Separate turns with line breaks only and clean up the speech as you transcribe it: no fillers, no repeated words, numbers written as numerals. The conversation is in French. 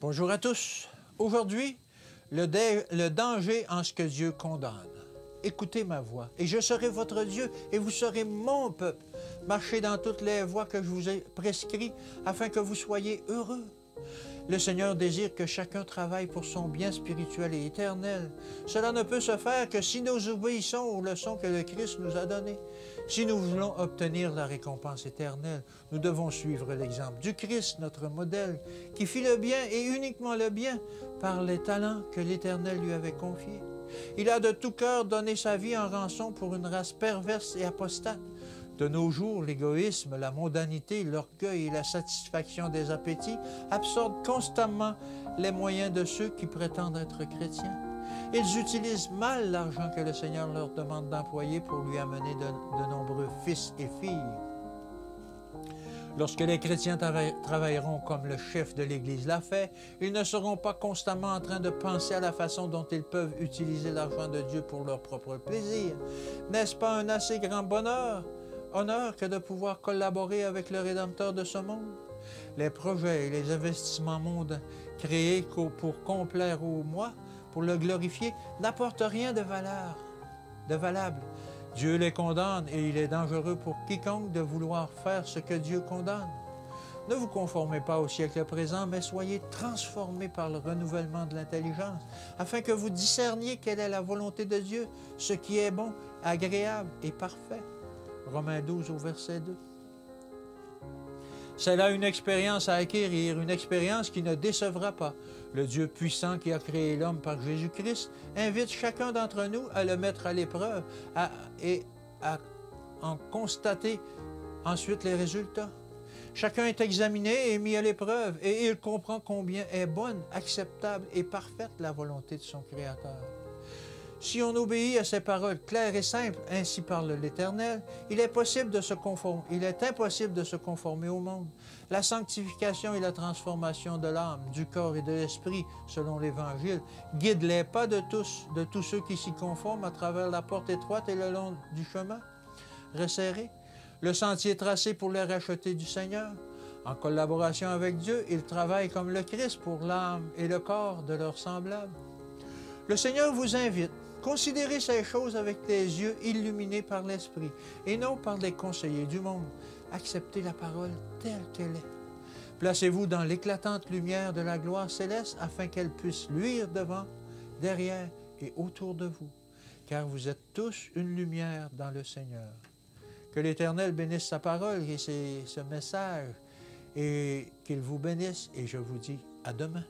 Bonjour à tous. Aujourd'hui, le danger en ce que Dieu condamne. Écoutez ma voix, et je serai votre Dieu, et vous serez mon peuple. Marchez dans toutes les voies que je vous ai prescrites, afin que vous soyez heureux. Le Seigneur désire que chacun travaille pour son bien spirituel et éternel. Cela ne peut se faire que si nous obéissons aux leçons que le Christ nous a données. Si nous voulons obtenir la récompense éternelle, nous devons suivre l'exemple du Christ, notre modèle, qui fit le bien et uniquement le bien par les talents que l'Éternel lui avait confiés. Il a de tout cœur donné sa vie en rançon pour une race perverse et apostate. De nos jours, l'égoïsme, la mondanité, l'orgueil et la satisfaction des appétits absorbent constamment les moyens de ceux qui prétendent être chrétiens. Ils utilisent mal l'argent que le Seigneur leur demande d'employer pour lui amener de nombreux fils et filles. Lorsque les chrétiens travailleront comme le chef de l'Église l'a fait, ils ne seront pas constamment en train de penser à la façon dont ils peuvent utiliser l'argent de Dieu pour leur propre plaisir. N'est-ce pas un assez grand honneur que de pouvoir collaborer avec le Rédempteur de ce monde? Les projets et les investissements mondains créés pour complaire au moi, pour le glorifier, n'apportent rien de valable. Dieu les condamne et il est dangereux pour quiconque de vouloir faire ce que Dieu condamne. Ne vous conformez pas au siècle présent, mais soyez transformés par le renouvellement de l'intelligence, afin que vous discerniez quelle est la volonté de Dieu, ce qui est bon, agréable et parfait. Romains 12 au verset 2. C'est là une expérience à acquérir, une expérience qui ne décevra pas. Le Dieu puissant qui a créé l'homme par Jésus-Christ invite chacun d'entre nous à le mettre à l'épreuve et à en constater ensuite les résultats. Chacun est examiné et mis à l'épreuve et il comprend combien est bonne, acceptable et parfaite la volonté de son Créateur. Si on obéit à ces paroles claires et simples, ainsi parle l'Éternel, il est impossible de se conformer au monde. La sanctification et la transformation de l'âme, du corps et de l'esprit, selon l'Évangile, guident les pas de tous ceux qui s'y conforment à travers la porte étroite et le long du chemin resserré. Le sentier tracé pour les racheter du Seigneur. En collaboration avec Dieu, ils travaillent comme le Christ pour l'âme et le corps de leurs semblables. Le Seigneur vous invite. Considérez ces choses avec les yeux illuminés par l'Esprit et non par les conseillers du monde. Acceptez la parole telle qu'elle est. Placez-vous dans l'éclatante lumière de la gloire céleste afin qu'elle puisse luire devant, derrière et autour de vous, car vous êtes tous une lumière dans le Seigneur. Que l'Éternel bénisse sa parole et ce message et qu'il vous bénisse et je vous dis à demain.